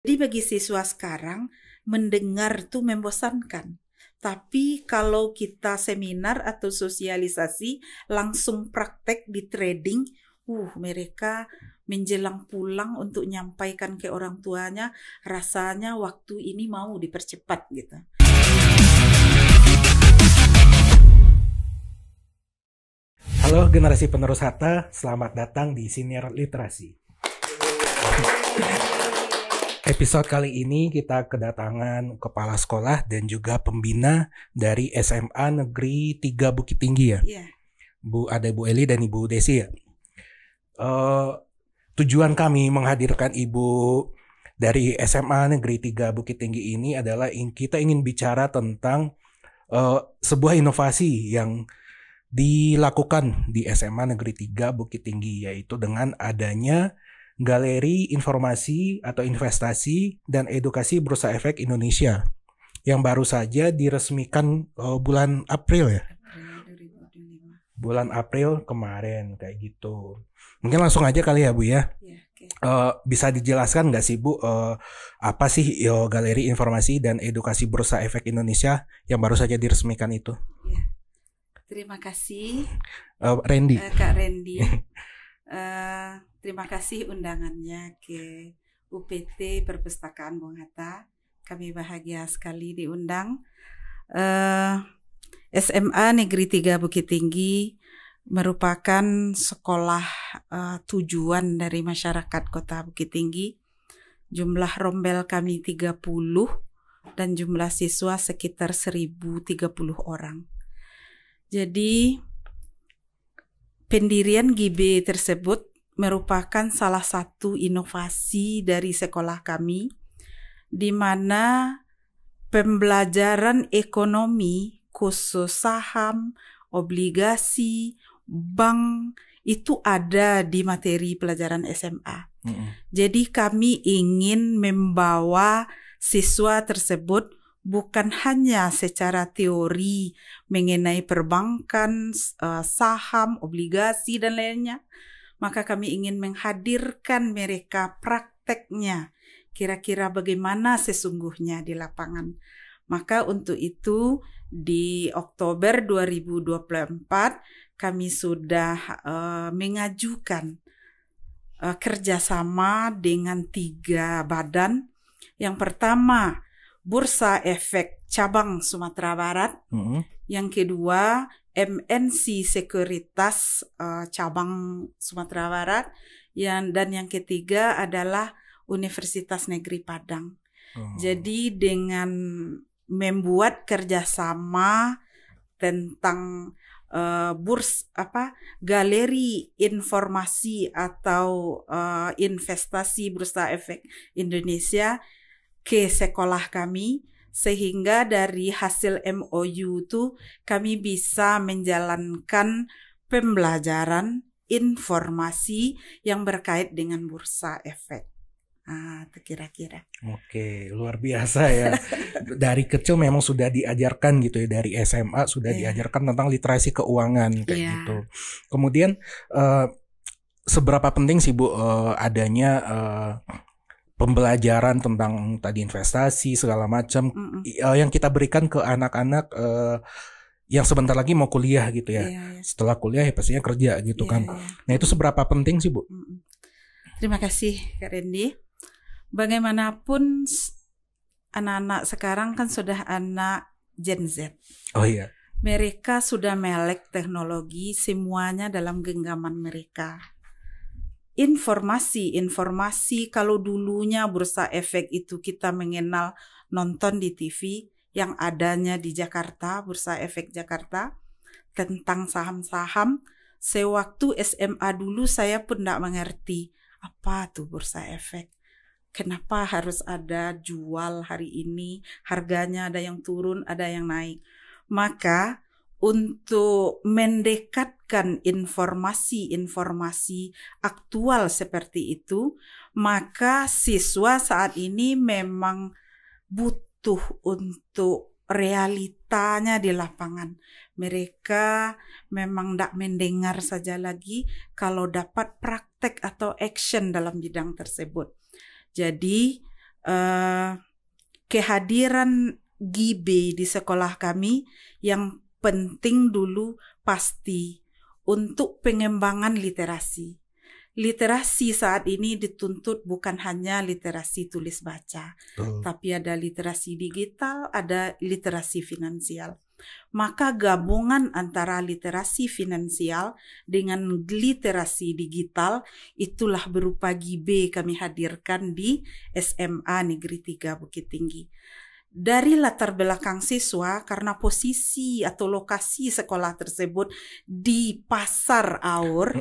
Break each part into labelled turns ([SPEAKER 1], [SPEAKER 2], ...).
[SPEAKER 1] Jadi bagi siswa sekarang, mendengar tuh membosankan. Tapi kalau kita seminar atau sosialisasi, langsung praktek di trading, mereka menjelang pulang untuk nyampaikan ke orang tuanya, rasanya waktu ini mau dipercepat gitu.
[SPEAKER 2] Halo generasi penerus Hatta, selamat datang di Siniar Literasi. Episode kali ini kita kedatangan kepala sekolah dan juga pembina dari SMA Negeri 3 Bukit Tinggi ya.
[SPEAKER 1] Iya.
[SPEAKER 2] Ada Bu Eli dan Ibu Desi ya. Tujuan kami menghadirkan Ibu dari SMA Negeri 3 Bukit Tinggi ini adalah kita ingin bicara tentang sebuah inovasi yang dilakukan di SMA Negeri 3 Bukit Tinggi, yaitu dengan adanya Galeri Informasi atau Investasi dan Edukasi Bursa Efek Indonesia yang baru saja diresmikan bulan April ya. Bulan April kemarin kayak gitu. Mungkin langsung aja kali ya Bu ya. Bisa dijelaskan nggak sih Bu apa sih Galeri Informasi dan Edukasi Bursa Efek Indonesia yang baru saja diresmikan itu?
[SPEAKER 1] Ya. Terima kasih
[SPEAKER 2] Randy.
[SPEAKER 1] Kak Randy. Terima kasih undangannya ke UPT Perpustakaan Bung Hatta. Kami bahagia sekali diundang. SMA Negeri 3 Bukit Tinggi merupakan sekolah tujuan dari masyarakat Kota Bukit Tinggi. Jumlah rombel kami 30 dan jumlah siswa sekitar 1030 orang. Jadi pendirian GB tersebut merupakan salah satu inovasi dari sekolah kami, di mana pembelajaran ekonomi khusus saham, obligasi, bank itu ada di materi pelajaran SMA. Jadi kami ingin membawa siswa tersebut bukan hanya secara teori mengenai perbankan, saham, obligasi, dan lainnya. Maka kami ingin menghadirkan mereka prakteknya. Kira-kira bagaimana sesungguhnya di lapangan. Maka untuk itu di Oktober 2024 kami sudah mengajukan kerjasama dengan 3 badan. Yang pertama, Bursa Efek Cabang Sumatera Barat. Yang kedua, MNC Sekuritas Cabang Sumatera Barat. Dan yang ketiga adalah Universitas Negeri Padang. Jadi dengan membuat kerjasama tentang galeri informasi atau investasi Bursa Efek Indonesia ke sekolah kami, sehingga dari hasil MOU itu kami bisa menjalankan pembelajaran informasi yang berkait dengan Bursa Efek. Itu kira-kira.
[SPEAKER 2] Oke, luar biasa ya. Dari kecil memang sudah diajarkan gitu ya, dari SMA sudah diajarkan tentang literasi keuangan kayak gitu. Kemudian seberapa penting sih Bu adanya pembelajaran tentang tadi investasi segala macam yang kita berikan ke anak-anak yang sebentar lagi mau kuliah gitu ya. Setelah kuliah ya pastinya kerja gitu kan. Nah itu seberapa penting sih Bu?
[SPEAKER 1] Terima kasih Kak Randy. Bagaimanapun anak-anak sekarang kan sudah anak Gen Z.
[SPEAKER 2] Oh iya.
[SPEAKER 1] Mereka sudah melek teknologi, semuanya dalam genggaman mereka. Informasi kalau dulunya Bursa Efek itu kita mengenal nonton di TV yang adanya di Jakarta, Bursa Efek Jakarta, tentang saham-saham. Sewaktu SMA dulu saya pun tidak mengerti apa tuh Bursa Efek. Kenapa harus ada jual hari ini, harganya ada yang turun, ada yang naik. Maka untuk mendekatkan informasi-informasi aktual seperti itu, maka siswa saat ini memang butuh untuk realitanya di lapangan. Mereka memang tidak mendengar saja lagi kalau dapat praktek atau action dalam bidang tersebut. Jadi kehadiran GIB di sekolah kami yang penting dulu pasti untuk pengembangan literasi. Literasi saat ini dituntut bukan hanya literasi tulis baca, tapi ada literasi digital, ada literasi finansial. Maka gabungan antara literasi finansial dengan literasi digital itulah berupa GIB kami hadirkan di SMA Negeri 3 Bukit Tinggi. Dari latar belakang siswa, karena posisi atau lokasi sekolah tersebut di Pasar Aur,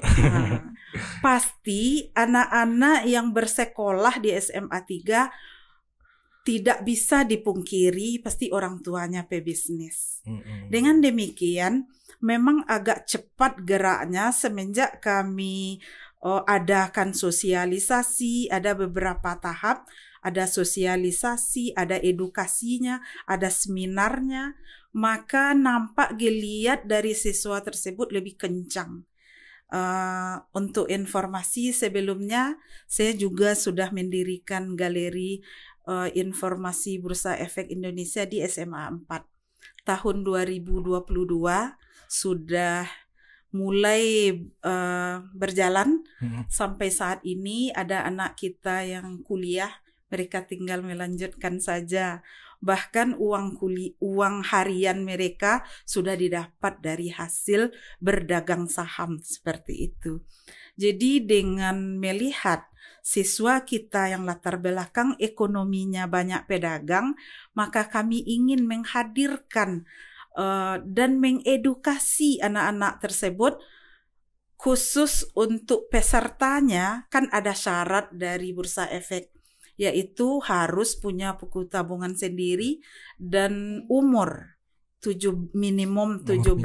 [SPEAKER 1] pasti anak-anak yang bersekolah di SMA 3 tidak bisa dipungkiri pasti orang tuanya pebisnis. Dengan demikian, memang agak cepat geraknya semenjak kami adakan sosialisasi, ada beberapa tahap, ada sosialisasi, ada edukasinya, ada seminarnya, maka nampak geliat dari siswa tersebut lebih kencang. Untuk informasi sebelumnya, saya juga sudah mendirikan galeri informasi Bursa Efek Indonesia di SMA 4. Tahun 2022 sudah mulai berjalan. Sampai saat ini ada anak kita yang kuliah, mereka tinggal melanjutkan saja. Bahkan uang harian mereka sudah didapat dari hasil berdagang saham seperti itu. Jadi dengan melihat siswa kita yang latar belakang ekonominya banyak pedagang, maka kami ingin menghadirkan dan mengedukasi anak-anak tersebut. Khusus untuk pesertanya kan ada syarat dari Bursa Efek, yaitu harus punya buku tabungan sendiri dan umur minimum 17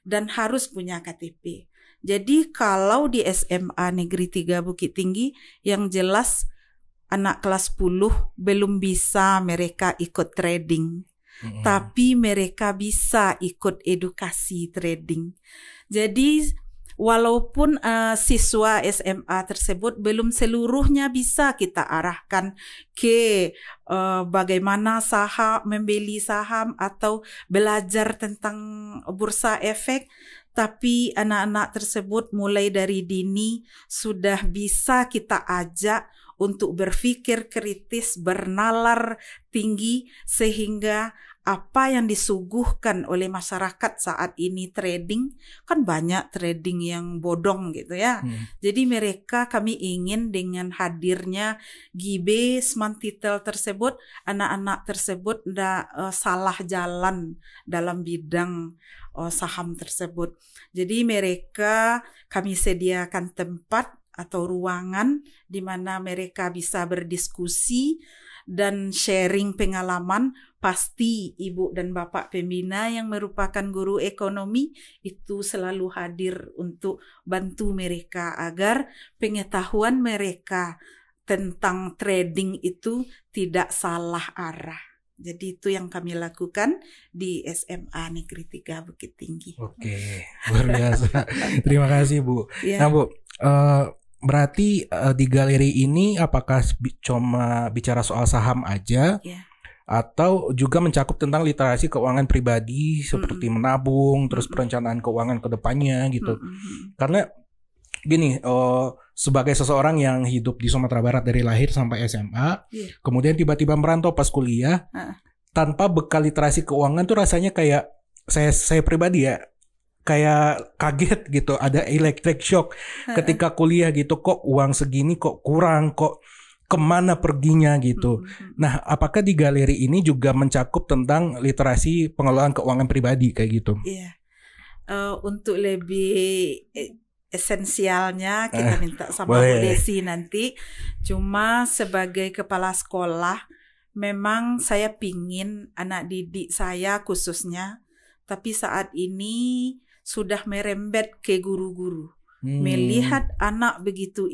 [SPEAKER 1] dan harus punya KTP. Jadi kalau di SMA Negeri 3 Bukit Tinggi, yang jelas anak kelas 10 belum bisa mereka ikut trading. Tapi mereka bisa ikut edukasi trading. Jadi walaupun siswa SMA tersebut belum seluruhnya bisa kita arahkan ke bagaimana membeli saham atau belajar tentang Bursa Efek, tapi anak-anak tersebut mulai dari dini sudah bisa kita ajak untuk berpikir kritis, bernalar tinggi, sehingga apa yang disuguhkan oleh masyarakat saat ini trading, kan banyak trading yang bodong gitu ya. Jadi kami ingin dengan hadirnya GIB Smart Titel tersebut, anak-anak tersebut tidak salah jalan dalam bidang saham tersebut. Jadi kami sediakan tempat atau ruangan di mana mereka bisa berdiskusi dan sharing pengalaman. Pasti ibu dan bapak pembina yang merupakan guru ekonomi itu selalu hadir untuk bantu mereka agar pengetahuan mereka tentang trading itu tidak salah arah. Jadi itu yang kami lakukan di SMA Negeri 3 Bukit Tinggi.
[SPEAKER 2] Oke, luar biasa. Terima kasih Bu.
[SPEAKER 1] Ya.
[SPEAKER 2] Nah Bu, berarti di galeri ini apakah cuma bicara soal saham aja?
[SPEAKER 1] Ya.
[SPEAKER 2] Atau juga mencakup tentang literasi keuangan pribadi seperti menabung, terus perencanaan keuangan ke depannya gitu. Karena gini, sebagai seseorang yang hidup di Sumatera Barat dari lahir sampai SMA, kemudian tiba-tiba merantau pas kuliah, tanpa bekal literasi keuangan tuh rasanya kayak saya pribadi ya, kayak kaget gitu, ada electric shock ketika kuliah gitu, kok uang segini kok kurang, kok kemana perginya gitu. Nah, apakah di galeri ini juga mencakup tentang literasi pengelolaan keuangan pribadi kayak gitu?
[SPEAKER 1] Iya. Untuk lebih esensialnya kita minta sama Bu Desi nanti. Cuma sebagai kepala sekolah, memang saya pingin anak didik saya khususnya, tapi saat ini sudah merembet ke guru-guru. Melihat anak begitu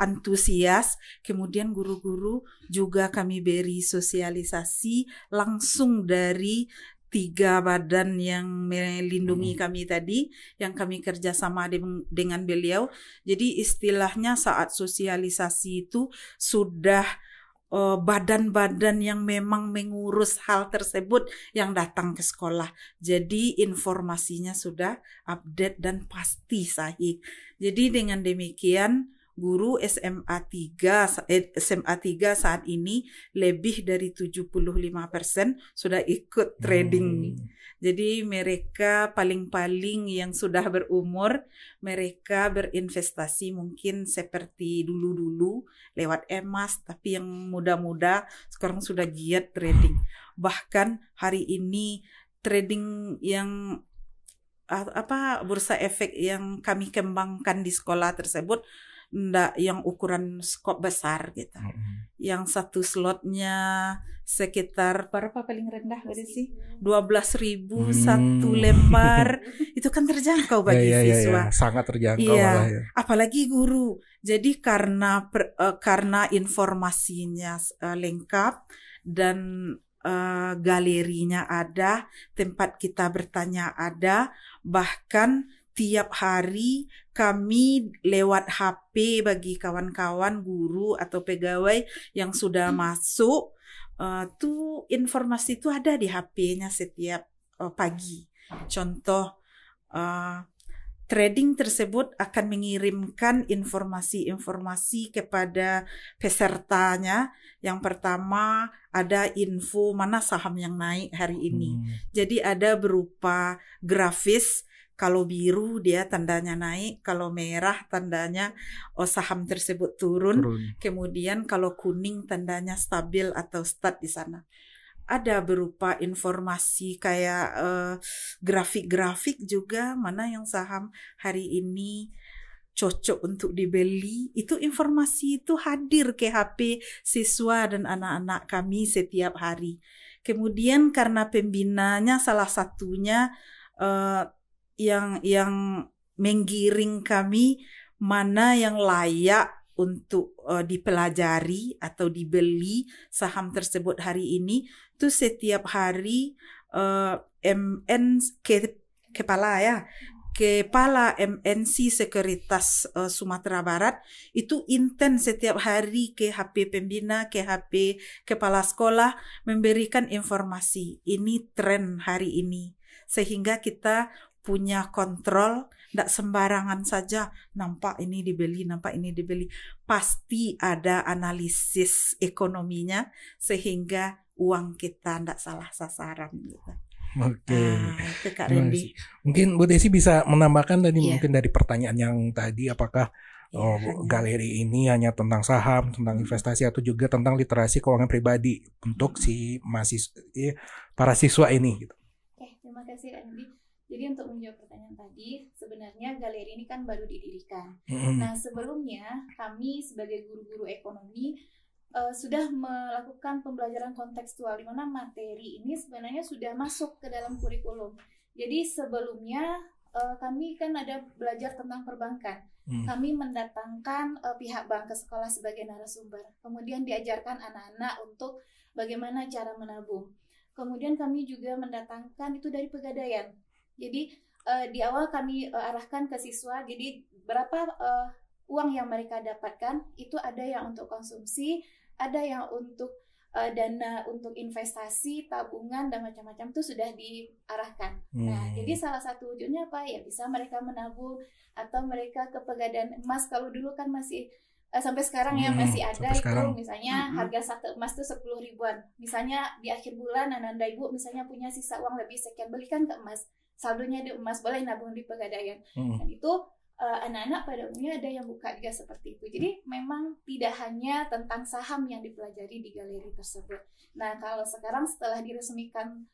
[SPEAKER 1] antusias, kemudian guru-guru juga kami beri sosialisasi langsung dari 3 badan yang melindungi kami tadi, yang kami kerjasama dengan beliau. Jadi istilahnya saat sosialisasi itu sudah badan-badan yang memang mengurus hal tersebut yang datang ke sekolah. Jadi informasinya sudah update dan pasti sahih. Jadi dengan demikian guru SMA 3 saat ini lebih dari 75% sudah ikut trading. Jadi mereka paling-paling yang sudah berumur, mereka berinvestasi mungkin seperti dulu-dulu lewat emas, tapi yang muda-muda sekarang sudah giat trading. Bahkan hari ini trading yang bursa efek yang kami kembangkan di sekolah tersebut ndak yang ukuran skop besar gitu. Yang satu slotnya sekitar berapa paling rendah sih? 12.000 satu lembar. Itu kan terjangkau bagi siswa.
[SPEAKER 2] Sangat terjangkau malah ya.
[SPEAKER 1] Apalagi guru. Jadi karena informasinya lengkap dan galerinya ada, tempat kita bertanya ada, bahkan tiap hari kami lewat HP bagi kawan-kawan guru atau pegawai yang sudah masuk, tuh informasi itu ada di HP-nya setiap pagi. Contoh, trading tersebut akan mengirimkan informasi-informasi kepada pesertanya. Yang pertama ada info mana saham yang naik hari ini. Jadi ada berupa grafis. Kalau biru dia tandanya naik, kalau merah tandanya saham tersebut turun. Kemudian kalau kuning tandanya stabil atau stat di sana. Ada berupa informasi kayak grafik-grafik juga mana yang saham hari ini cocok untuk dibeli. Itu informasi itu hadir ke HP siswa dan anak-anak kami setiap hari. Kemudian karena pembinanya salah satunya yang menggiring kami mana yang layak untuk dipelajari atau dibeli saham tersebut hari ini, tuh setiap hari Kepala MNC Sekuritas Sumatera Barat itu intens setiap hari ke HP pembina, ke HP kepala sekolah memberikan informasi ini tren hari ini, sehingga kita punya kontrol, tidak sembarangan saja nampak ini dibeli, pasti ada analisis ekonominya sehingga uang kita tidak salah sasaran gitu.
[SPEAKER 2] Oke.
[SPEAKER 1] Itu Kak Randy.
[SPEAKER 2] Mungkin Bu Desi bisa menambahkan tadi mungkin dari pertanyaan yang tadi, apakah galeri ini hanya tentang saham, tentang investasi, atau juga tentang literasi keuangan pribadi untuk si para siswa ini gitu.
[SPEAKER 3] Terima kasih Randy. Jadi untuk menjawab pertanyaan tadi, sebenarnya galeri ini kan baru didirikan. Nah sebelumnya kami sebagai guru-guru ekonomi sudah melakukan pembelajaran kontekstual, di mana materi ini sebenarnya sudah masuk ke dalam kurikulum. Jadi sebelumnya kami kan ada belajar tentang perbankan. Kami mendatangkan pihak bank ke sekolah sebagai narasumber. Kemudian diajarkan anak-anak untuk bagaimana cara menabung. Kemudian kami juga mendatangkan itu dari pegadaian. Jadi di awal kami arahkan ke siswa, jadi berapa uang yang mereka dapatkan, itu ada yang untuk konsumsi, ada yang untuk dana untuk investasi, tabungan, dan macam-macam itu sudah diarahkan. Nah, jadi salah satu wujudnya apa? Ya bisa mereka menabung, atau mereka ke pegadaian emas. Kalau dulu kan masih sampai sekarang ya masih ada itu sekarang. Misalnya harga satu emas itu 10 ribuan. Misalnya di akhir bulan Anda ibu misalnya punya sisa uang lebih sekian, belikan ke emas. Saldonya di emas, boleh nabung di pegadaian. Dan itu anak-anak pada umumnya ada yang buka juga seperti itu. Jadi memang tidak hanya tentang saham yang dipelajari di galeri tersebut. Nah kalau sekarang setelah diresmikan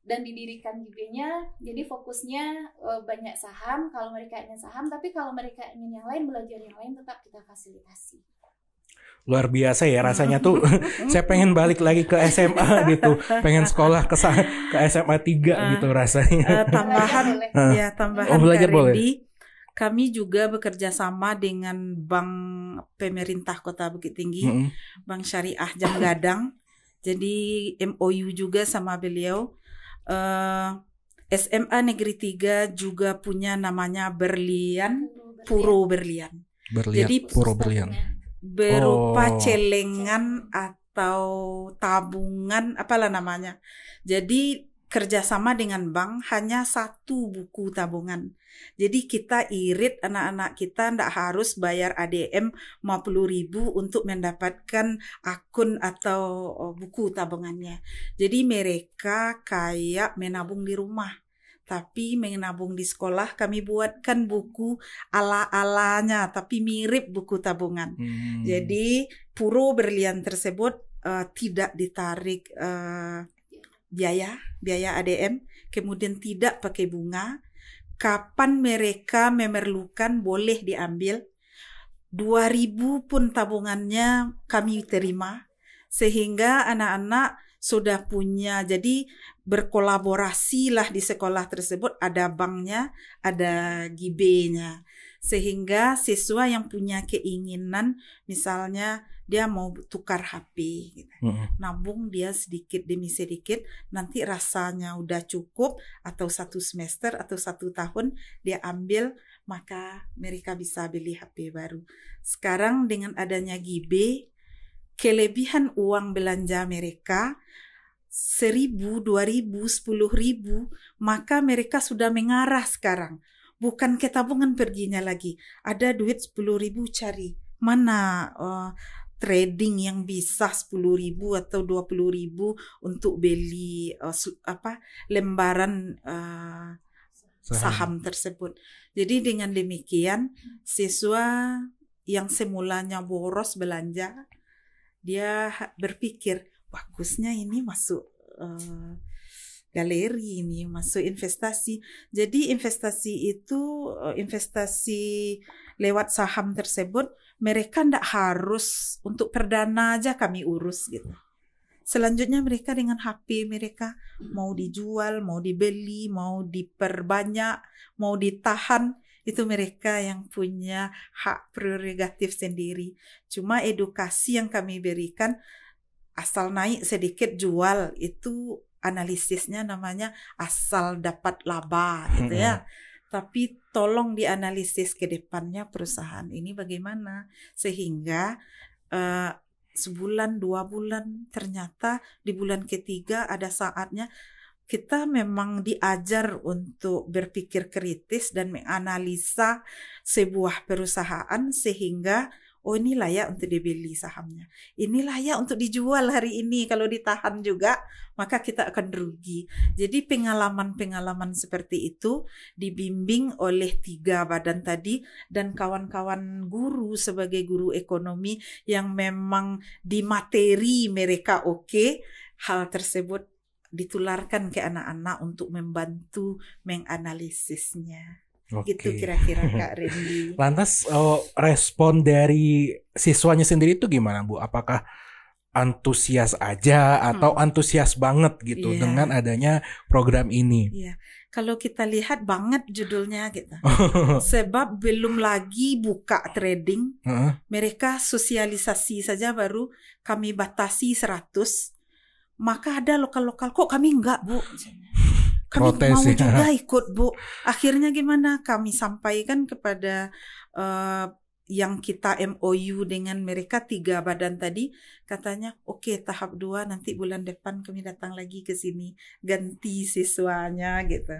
[SPEAKER 3] dan didirikan GB-nya, jadi fokusnya banyak saham. Kalau mereka ingin saham, tapi kalau mereka ingin yang lain, belajar yang lain, tetap kita fasilitasi.
[SPEAKER 2] Luar biasa ya rasanya tuh. Saya pengen balik lagi ke SMA gitu, pengen sekolah ke SMA 3 gitu rasanya.
[SPEAKER 1] Tambahan
[SPEAKER 2] belajar
[SPEAKER 1] Kak Randy,
[SPEAKER 2] boleh.
[SPEAKER 1] Kami juga bekerja sama dengan Bank Pemerintah Kota Bukit Tinggi, Bank Syariah Jam Gadang. Jadi MOU juga sama beliau. SMA Negeri 3 juga punya namanya Berlian, Puro Berlian.
[SPEAKER 2] Jadi Puro Berlian.
[SPEAKER 1] berupa
[SPEAKER 2] Oh.
[SPEAKER 1] celengan atau tabungan, apalah namanya. Jadi kerjasama dengan bank hanya satu buku tabungan. Jadi kita irit anak-anak kita ndak harus bayar ADM 50.000 untuk mendapatkan akun atau buku tabungannya. Jadi mereka kayak menabung di rumah. Tapi menabung di sekolah kami buatkan buku ala-alanya tapi mirip buku tabungan. Jadi puro berlian tersebut tidak ditarik biaya ADM, kemudian tidak pakai bunga. Kapan mereka memerlukan boleh diambil. 2.000 pun tabungannya kami terima, sehingga anak-anak sudah punya, jadi berkolaborasi lah di sekolah tersebut, ada banknya, ada GIB-nya, sehingga siswa yang punya keinginan, misalnya dia mau tukar HP gitu. Nabung dia sedikit demi sedikit, nanti rasanya udah cukup atau 1 semester atau 1 tahun dia ambil, maka mereka bisa beli HP baru. Sekarang dengan adanya GIB, kelebihan uang belanja mereka 1.000, 2.000, 10.000, maka mereka sudah mengarah sekarang. Bukan ke tabungan perginya lagi. Ada duit 10.000 cari. Mana trading yang bisa 10.000 atau 20.000 untuk beli lembaran saham tersebut. Jadi dengan demikian siswa yang semulanya boros belanja, dia berpikir bagusnya ini masuk galeri, ini masuk investasi. Jadi investasi itu investasi lewat saham tersebut, mereka tidak harus untuk perdana aja kami urus gitu. Selanjutnya mereka dengan HP mereka mau dijual, mau dibeli, mau diperbanyak, mau ditahan, itu mereka yang punya hak prerogatif sendiri. Cuma edukasi yang kami berikan, asal naik sedikit jual, itu analisisnya namanya asal dapat laba gitu ya. Tapi tolong dianalisis ke depannya perusahaan ini bagaimana, sehingga sebulan 2 bulan ternyata di bulan ketiga ada saatnya kita memang diajar untuk berpikir kritis dan menganalisa sebuah perusahaan sehingga oh ini layak untuk dibeli sahamnya, ini layak untuk dijual hari ini, kalau ditahan juga maka kita akan rugi. Jadi pengalaman-pengalaman seperti itu dibimbing oleh 3 badan tadi dan kawan-kawan guru sebagai guru ekonomi yang memang di materi mereka oke, hal tersebut ditularkan ke anak-anak untuk membantu menganalisisnya. Gitu kira-kira Kak Randy.
[SPEAKER 2] Lantas respon dari siswanya sendiri itu gimana Bu? Apakah antusias aja atau antusias banget gitu dengan adanya program ini?
[SPEAKER 1] Iya. Kalau kita lihat banget judulnya gitu. Sebab belum lagi buka trading, mereka sosialisasi saja baru kami batasi 100. Maka ada lokal-lokal, kok kami enggak Bu? Kami
[SPEAKER 2] Protes,
[SPEAKER 1] mau juga ikut Bu. Akhirnya gimana? Kami sampaikan kepada yang kita MOU dengan mereka 3 badan tadi, katanya oke, tahap 2 nanti bulan depan kami datang lagi ke sini ganti siswanya gitu.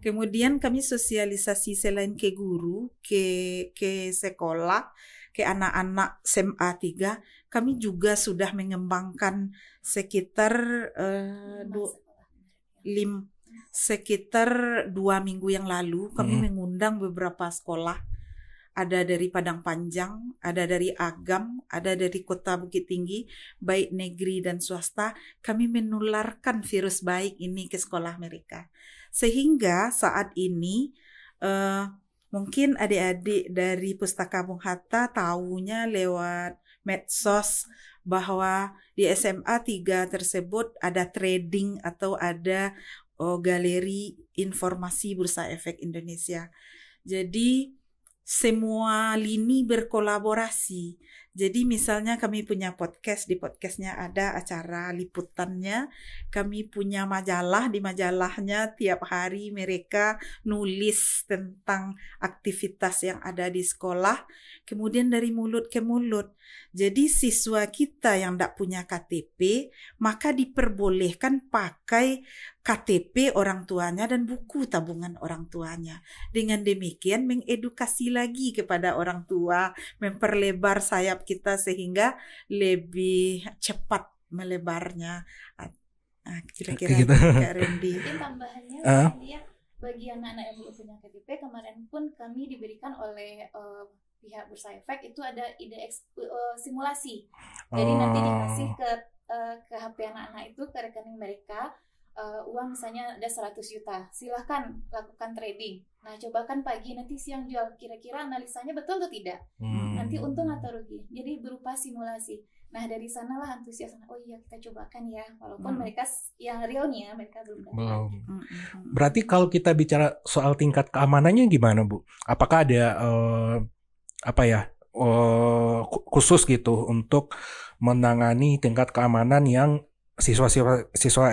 [SPEAKER 1] Kemudian kami sosialisasi selain ke guru, ke sekolah, ke anak-anak SMA 3, kami juga sudah mengembangkan sekitar 2 minggu yang lalu kami mengundang beberapa sekolah. Ada dari Padang Panjang, ada dari Agam, ada dari Kota Bukit Tinggi, baik negeri dan swasta. Kami menularkan virus baik ini ke sekolah mereka. Sehingga saat ini mungkin adik-adik dari Pustaka Bung Hatta tahunya lewat medsos bahwa di SMA 3 tersebut ada trading atau ada galeri informasi Bursa Efek Indonesia. Jadi semua lini berkolaborasi Jadi misalnya kami punya podcast, di podcastnya ada acara liputannya, kami punya majalah, di majalahnya tiap hari mereka nulis tentang aktivitas yang ada di sekolah, kemudian dari mulut ke mulut. Jadi siswa kita yang tidak punya KTP, maka diperbolehkan pakai KTP orang tuanya dan buku tabungan orang tuanya. Dengan demikian mengedukasi lagi kepada orang tua, memperlebar sayap kita sehingga lebih cepat melebarnya. Kira-kira
[SPEAKER 2] Gitu.
[SPEAKER 1] Kak Randy.
[SPEAKER 3] Mungkin tambahannya ya, bagi anak-anak yang belum punya KTP, kemarin pun kami diberikan oleh pihak Bursa Efek itu ada ide simulasi. Jadi nanti dikasih ke HP anak-anak itu, ke rekening mereka, uang misalnya ada 100 juta, silahkan lakukan trading. Nah, cobakan pagi, nanti siang jual, kira-kira analisanya betul atau tidak, nanti untung atau rugi. Jadi berupa simulasi. Nah, dari sanalah antusias, oh iya kita cobakan ya, walaupun mereka yang realnya mereka belum dapat.
[SPEAKER 2] Berarti kalau kita bicara soal tingkat keamanannya gimana, Bu? Apakah ada khusus gitu untuk menangani tingkat keamanan yang siswa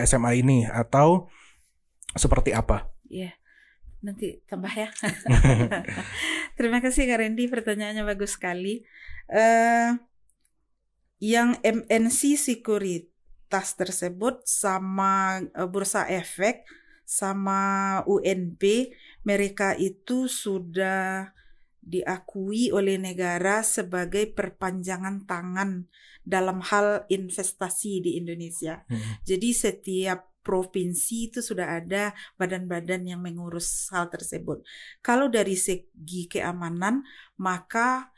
[SPEAKER 2] SMA ini, atau seperti apa?
[SPEAKER 1] Iya, nanti tambah ya. Terima kasih Kak Randy, pertanyaannya bagus sekali. Yang MNC Sekuritas tersebut sama Bursa Efek sama UNP, mereka itu sudah diakui oleh negara sebagai perpanjangan tangan dalam hal investasi di Indonesia. Jadi setiap provinsi itu sudah ada badan-badan yang mengurus hal tersebut. Kalau dari segi keamanan, maka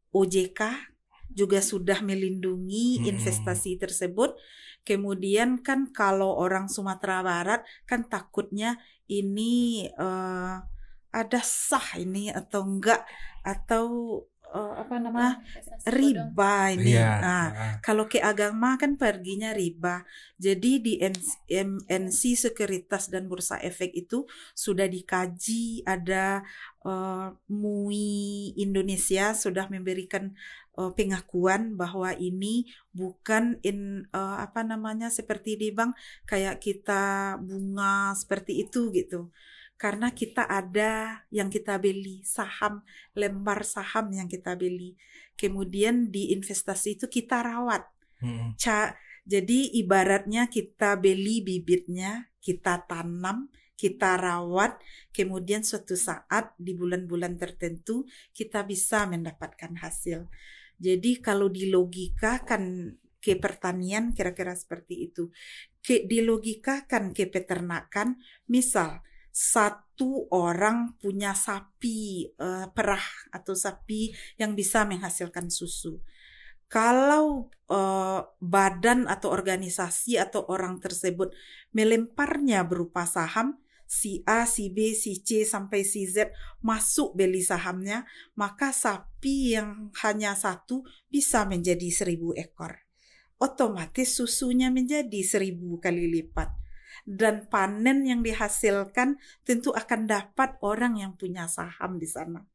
[SPEAKER 1] OJK juga sudah melindungi investasi tersebut. Kemudian kan kalau orang Sumatera Barat kan takutnya ini ada sah ini atau enggak, atau riba ini. Kalau ke agama kan perginya riba. Jadi di MNC Sekuritas dan Bursa Efek itu sudah dikaji, ada MUI Indonesia sudah memberikan pengakuan bahwa ini bukan seperti di bank kayak kita bunga seperti itu gitu. Karena kita ada yang kita beli, saham, lembar saham yang kita beli. Kemudian di investasi itu kita rawat. Jadi ibaratnya kita beli bibitnya, kita tanam, kita rawat, kemudian suatu saat di bulan-bulan tertentu kita bisa mendapatkan hasil. Jadi kalau dilogikakan ke pertanian kira-kira seperti itu. Dilogikakan ke peternakan, misal satu orang punya sapi perah atau sapi yang bisa menghasilkan susu. Kalau badan atau organisasi atau orang tersebut melemparnya berupa saham, si A, si B, si C sampai si Z masuk beli sahamnya, maka sapi yang hanya satu bisa menjadi 1000 ekor. Otomatis susunya menjadi 1000 kali lipat. Dan panen yang dihasilkan tentu akan dapat orang yang punya saham di sana.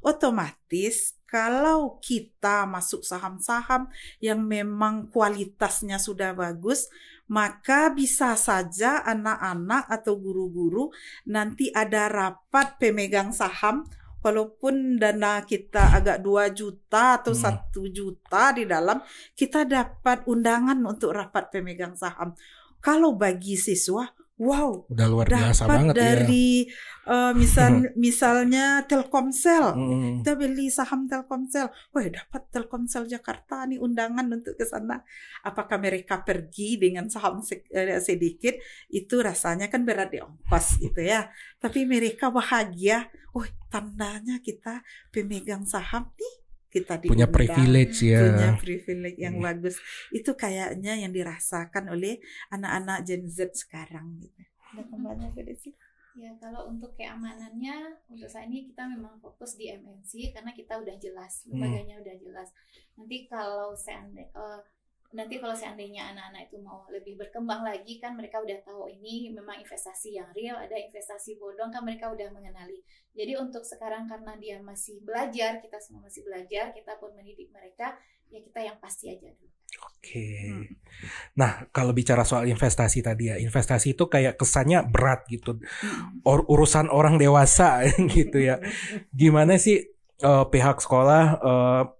[SPEAKER 1] Otomatis kalau kita masuk saham-saham yang memang kualitasnya sudah bagus, maka bisa saja anak-anak atau guru-guru nanti ada rapat pemegang saham, walaupun dana kita agak 2 juta atau 1 juta di dalam, kita dapat undangan untuk rapat pemegang saham. Kalau bagi siswa, wow,
[SPEAKER 2] udah luar biasa banget
[SPEAKER 1] dari misalnya Telkomsel, kita beli saham Telkomsel, wah dapat Telkomsel Jakarta nih undangan untuk ke sana. Apakah mereka pergi dengan saham sedikit? Itu rasanya kan berat di ongkos gitu ya. Tapi mereka bahagia, tandanya kita pemegang saham nih. Kita
[SPEAKER 2] punya privilege ya.
[SPEAKER 1] Punya privilege yang bagus. Itu kayaknya yang dirasakan oleh anak-anak Gen Z sekarang gitu. Ada tambahnya ke sih?
[SPEAKER 3] Ya, kalau untuk keamanannya untuk saat ini kita memang fokus di MNC karena kita udah jelas, lembaganya udah jelas. Nanti kalau nanti kalau seandainya anak-anak itu mau lebih berkembang lagi kan mereka udah tahu ini memang investasi yang real, ada investasi bodong kan mereka udah mengenali. Jadi untuk sekarang karena dia masih belajar, kita semua masih belajar, kita pun mendidik mereka, ya kita yang pasti aja dulu.
[SPEAKER 2] Oke. Nah, kalau bicara soal investasi tadi ya, investasi itu kayak kesannya berat gitu. Urusan orang dewasa gitu ya. Gimana sih pihak sekolah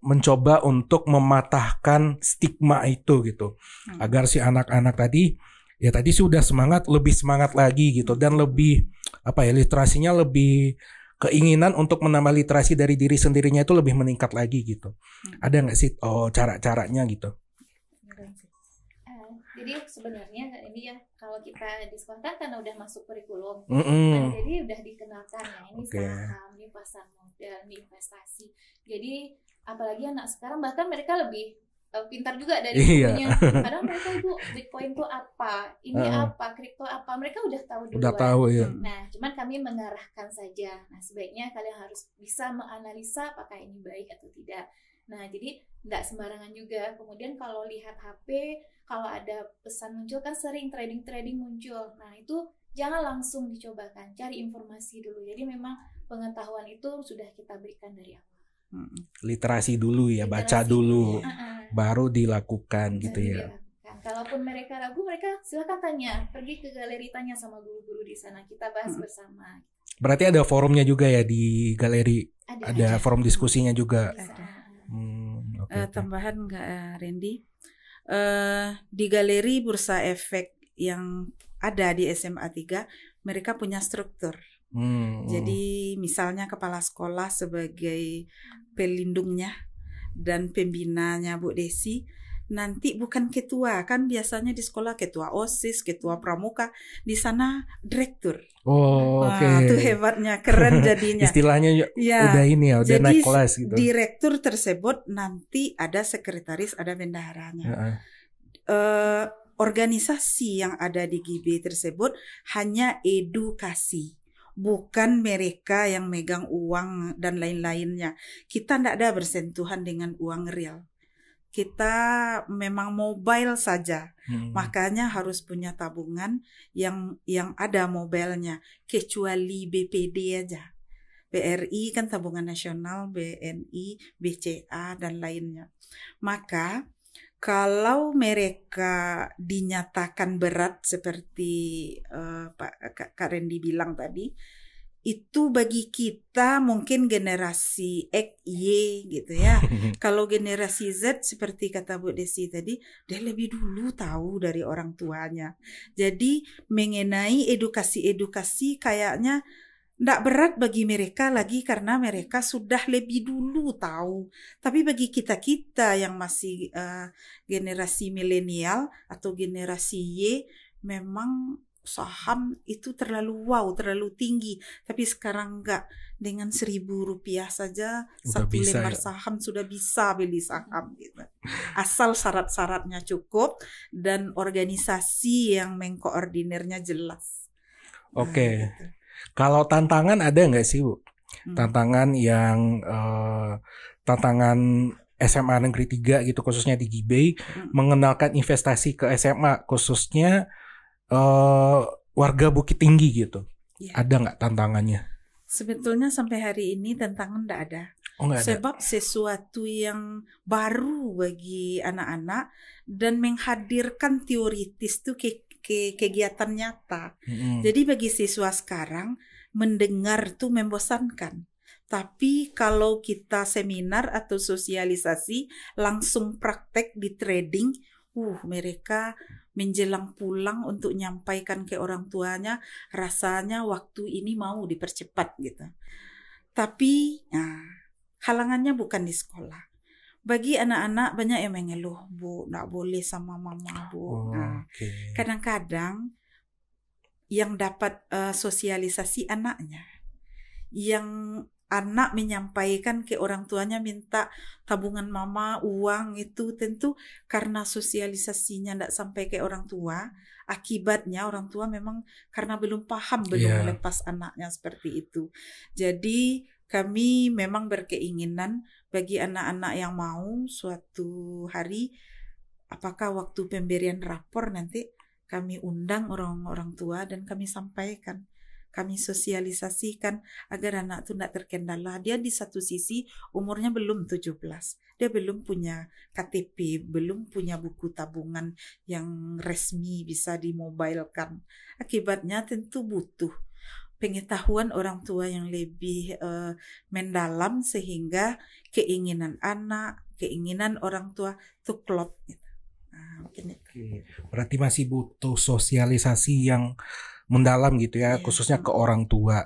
[SPEAKER 2] mencoba untuk mematahkan stigma itu gitu. Agar si anak-anak tadi ya tadi sudah lebih semangat lagi gitu dan lebih literasinya lebih keinginan untuk menambah literasi dari diri sendirinya itu lebih meningkat lagi gitu. Ada nggak sih cara-caranya gitu?
[SPEAKER 3] Jadi sebenarnya ini ya kalau kita di sekolah kan karena udah masuk kurikulum, nah, jadi udah dikenalkan ya ini saham, ini pasar modal, ini investasi. Jadi apalagi anak sekarang bahkan mereka lebih pintar juga dari bukunya. Kadang mereka itu Bitcoin itu apa, ini apa, kripto apa, mereka udah tahu duluan.
[SPEAKER 2] Udah tahu ya.
[SPEAKER 3] Nah, cuman kami mengarahkan saja. Nah, sebaiknya kalian harus bisa menganalisa apakah ini baik atau tidak. Nah, jadi nggak sembarangan juga. Kemudian kalau lihat HP, kalau ada pesan muncul kan sering trading muncul. Nah, itu jangan langsung dicobakan, cari informasi dulu. Jadi memang pengetahuan itu sudah kita berikan dari awal.
[SPEAKER 2] Literasi dulu ya, baca dulu, baru dilakukan gitu ya.
[SPEAKER 3] Kalaupun mereka ragu, mereka silakan tanya, pergi ke galeri tanya sama guru-guru di sana, kita bahas bersama.
[SPEAKER 2] Berarti ada forumnya juga ya di galeri, ada forum diskusinya juga.
[SPEAKER 1] Tambahan nggak Randy? Di galeri Bursa Efek yang ada di SMA 3, mereka punya struktur. Jadi misalnya kepala sekolah sebagai pelindungnya dan pembinanya Bu Desi, nanti bukan ketua, kan biasanya di sekolah ketua OSIS, ketua pramuka, di sana direktur.
[SPEAKER 2] Oke.
[SPEAKER 1] Itu hebatnya, keren jadinya.
[SPEAKER 2] Istilahnya udah ini ya, udah
[SPEAKER 1] jadi,
[SPEAKER 2] naik kelas gitu.
[SPEAKER 1] Direktur tersebut nanti ada sekretaris, ada bendaharanya. Organisasi yang ada di GB tersebut hanya edukasi, bukan mereka yang megang uang dan lain-lainnya. Kita tidak ada bersentuhan dengan uang real. Kita memang mobile saja, makanya harus punya tabungan yang ada mobilenya, kecuali BPD aja. BRI kan tabungan nasional, BNI, BCA dan lainnya. Maka kalau mereka dinyatakan berat seperti Kak Randy bilang tadi, itu bagi kita mungkin generasi X, Y gitu ya. Kalau generasi Z seperti kata Bu Desi tadi, dia lebih dulu tahu dari orang tuanya. Jadi mengenai edukasi kayaknya tidak berat bagi mereka lagi karena mereka sudah lebih dulu tahu. Tapi bagi kita yang masih generasi milenial atau generasi Y, memang saham itu terlalu terlalu tinggi. Tapi sekarang enggak, dengan Rp1.000 saja satu lembar saham sudah bisa beli saham gitu. Asal syarat-syaratnya cukup dan organisasi yang mengkoordinirnya jelas.
[SPEAKER 2] Oke. Gitu. Kalau tantangan ada nggak sih Bu? Tantangan yang tantangan SMA Negeri 3 gitu khususnya di Gibei mengenalkan investasi ke SMA khususnya warga Bukit Tinggi gitu. Ya. Ada nggak tantangannya?
[SPEAKER 1] Sebetulnya sampai hari ini tantangan nggak ada. Sebab sesuatu yang baru bagi anak-anak dan menghadirkan teoritis itu kegiatan nyata. Jadi bagi siswa sekarang mendengar tuh membosankan. Tapi kalau kita seminar atau sosialisasi langsung praktek di trading, mereka menjelang pulang untuk nyampaikan ke orang tuanya, rasanya waktu ini mau dipercepat gitu. Tapi halangannya bukan di sekolah. Bagi anak-anak banyak yang mengeluh, Bu, nggak boleh sama mama, Bu. Kadang-kadang yang dapat sosialisasi anaknya, yang anak menyampaikan ke orang tuanya minta tabungan mama, uang itu tentu karena sosialisasinya tidak sampai ke orang tua. Akibatnya orang tua memang karena belum paham, belum melepas anaknya seperti itu. Jadi kami memang berkeinginan bagi anak-anak yang mau suatu hari apakah waktu pemberian rapor nanti kami undang orang-orang tua dan kami sampaikan, kami sosialisasikan agar anak itu tidak terkendala. Dia di satu sisi umurnya belum 17, dia belum punya KTP, belum punya buku tabungan yang resmi bisa dimobilkan. Akibatnya tentu butuh pengetahuan orang tua yang lebih mendalam sehingga keinginan anak, keinginan orang tua itu klop gitu. Mungkin itu.
[SPEAKER 2] Oke. Berarti masih butuh sosialisasi yang mendalam gitu ya, khususnya ke orang tua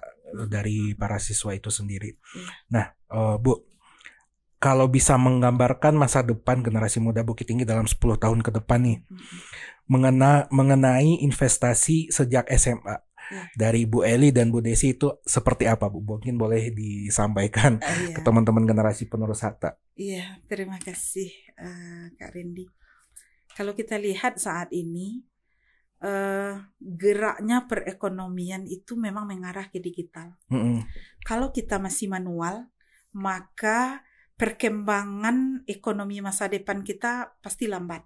[SPEAKER 2] dari para siswa itu sendiri. Nah, Bu, kalau bisa menggambarkan masa depan generasi muda Bukit Tinggi dalam 10 tahun ke depan nih, mengenai investasi sejak SMA dari Bu Eli dan Bu Desi itu seperti apa, Bu? Mungkin boleh disampaikan ke teman-teman generasi penerus Hatta.
[SPEAKER 1] Iya, terima kasih Kak Rendi. Kalau kita lihat saat ini, geraknya perekonomian itu memang mengarah ke digital. Kalau kita masih manual, maka perkembangan ekonomi masa depan kita pasti lambat.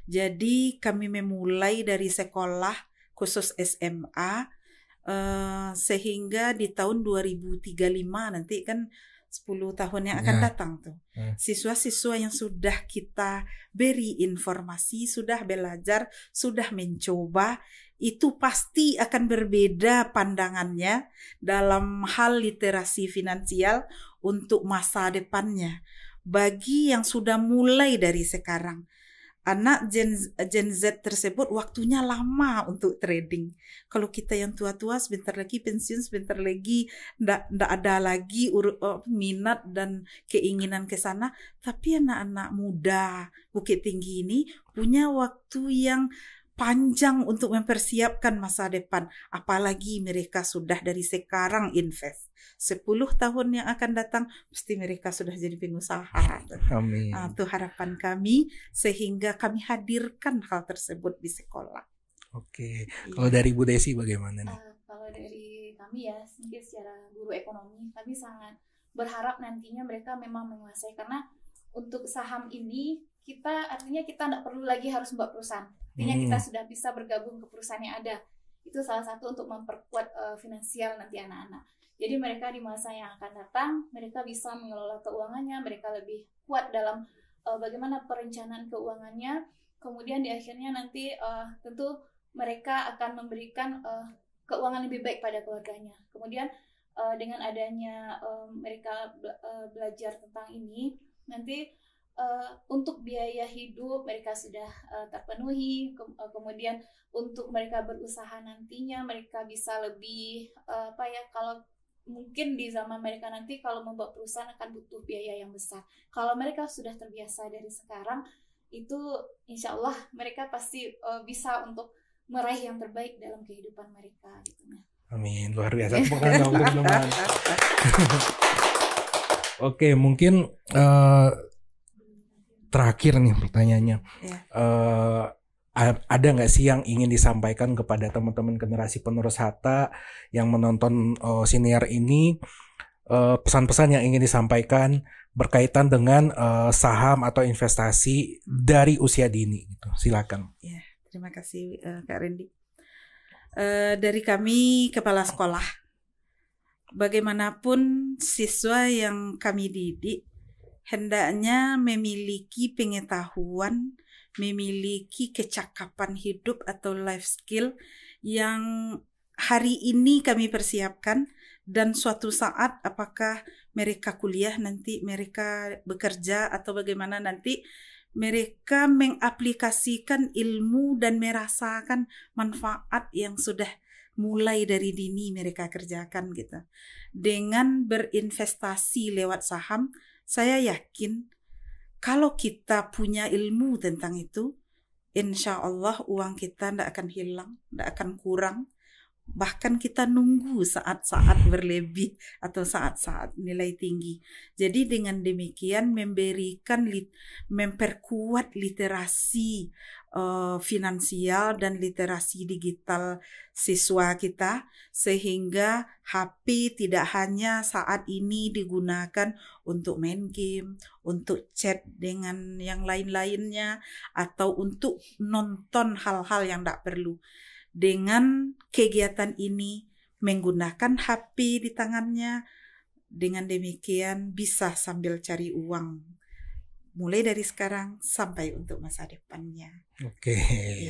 [SPEAKER 1] Jadi kami memulai dari sekolah khusus SMA, sehingga di tahun 2035 nanti kan 10 tahun yang akan datang tuh. Siswa-siswa yang sudah kita beri informasi, sudah belajar, sudah mencoba, itu pasti akan berbeda pandangannya dalam hal literasi finansial untuk masa depannya. Bagi yang sudah mulai dari sekarang, anak Gen Z tersebut waktunya lama untuk trading. Kalau kita yang tua-tua sebentar lagi pensiun, sebentar lagi ndak ada lagi minat dan keinginan ke sana. Tapi anak-anak muda Bukit Tinggi ini punya waktu yang panjang untuk mempersiapkan masa depan. Apalagi mereka sudah dari sekarang invest. 10 tahun yang akan datang pasti mereka sudah jadi pengusaha.
[SPEAKER 2] Amin.
[SPEAKER 1] Itu harapan kami sehingga kami hadirkan hal tersebut di sekolah.
[SPEAKER 2] Oke. Kalau dari Bu Desi bagaimana nih?
[SPEAKER 3] Kalau dari kami ya, mungkin secara guru ekonomi, kami sangat berharap nantinya mereka memang menguasai, karena untuk saham ini artinya kita tidak perlu lagi harus membuat perusahaan. Artinya kita sudah bisa bergabung ke perusahaan yang ada. Itu salah satu untuk memperkuat finansial nanti anak-anak. Jadi mereka di masa yang akan datang, mereka bisa mengelola keuangannya, mereka lebih kuat dalam bagaimana perencanaan keuangannya. Kemudian di akhirnya nanti tentu mereka akan memberikan keuangan lebih baik pada keluarganya. Kemudian dengan adanya mereka belajar tentang ini, nanti untuk biaya hidup mereka sudah terpenuhi. Kemudian untuk mereka berusaha nantinya mereka bisa lebih kalau mungkin di zaman mereka nanti kalau membuat perusahaan akan butuh biaya yang besar. Kalau mereka sudah terbiasa dari sekarang, itu insya Allah mereka pasti bisa untuk meraih yang terbaik dalam kehidupan mereka gitu.
[SPEAKER 2] Amin, luar biasa. Teman-teman. Oke, mungkin terakhir nih pertanyaannya. Ada nggak sih yang ingin disampaikan kepada teman-teman generasi penerus Hatta yang menonton siniar ini, pesan-pesan yang ingin disampaikan berkaitan dengan saham atau investasi dari usia dini gitu. Silakan.
[SPEAKER 1] Ya, terima kasih Kak Rendi. Dari kami kepala sekolah, bagaimanapun siswa yang kami didik hendaknya memiliki pengetahuan, memiliki kecakapan hidup atau life skill yang hari ini kami persiapkan, dan suatu saat apakah mereka kuliah nanti, mereka bekerja atau bagaimana nanti, mereka mengaplikasikan ilmu dan merasakan manfaat yang sudah mulai dari dini mereka kerjakan gitu. Dengan berinvestasi lewat saham, saya yakin kalau kita punya ilmu tentang itu, insya Allah uang kita tidak akan hilang, tidak akan kurang. bahkan kita nunggu saat-saat berlebih atau saat-saat nilai tinggi. Jadi dengan demikian memperkuat literasi finansial dan literasi digital siswa kita, sehingga HP tidak hanya saat ini digunakan untuk main game, untuk chat dengan yang lain-lainnya, atau untuk nonton hal-hal yang tidak perlu. Dengan kegiatan ini menggunakan HP di tangannya, dengan demikian bisa sambil cari uang mulai dari sekarang sampai untuk masa depannya.
[SPEAKER 2] Oke,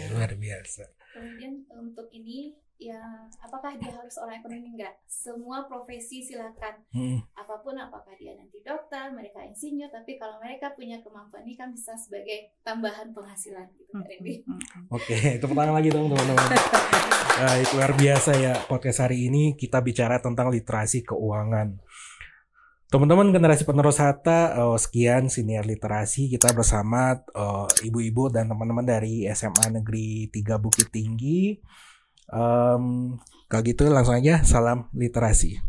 [SPEAKER 2] luar biasa.
[SPEAKER 3] Kemudian untuk ini ya, apakah dia harus orang ekonomi? Enggak, semua profesi silakan. Apapun, apakah dia nanti dokter, mereka insinyur, tapi kalau mereka punya kemampuan ini kan bisa sebagai tambahan penghasilan gitu, Kak Randy.
[SPEAKER 2] Oke, tepuk tangan lagi dong teman-teman. Itu luar biasa ya, podcast hari ini kita bicara tentang literasi keuangan. Teman-teman generasi penerus Hatta, sekian Siniar Literasi, kita bersama ibu-ibu dan teman-teman dari SMA Negeri 3 Bukit Tinggi. Kalau gitu langsung aja salam literasi.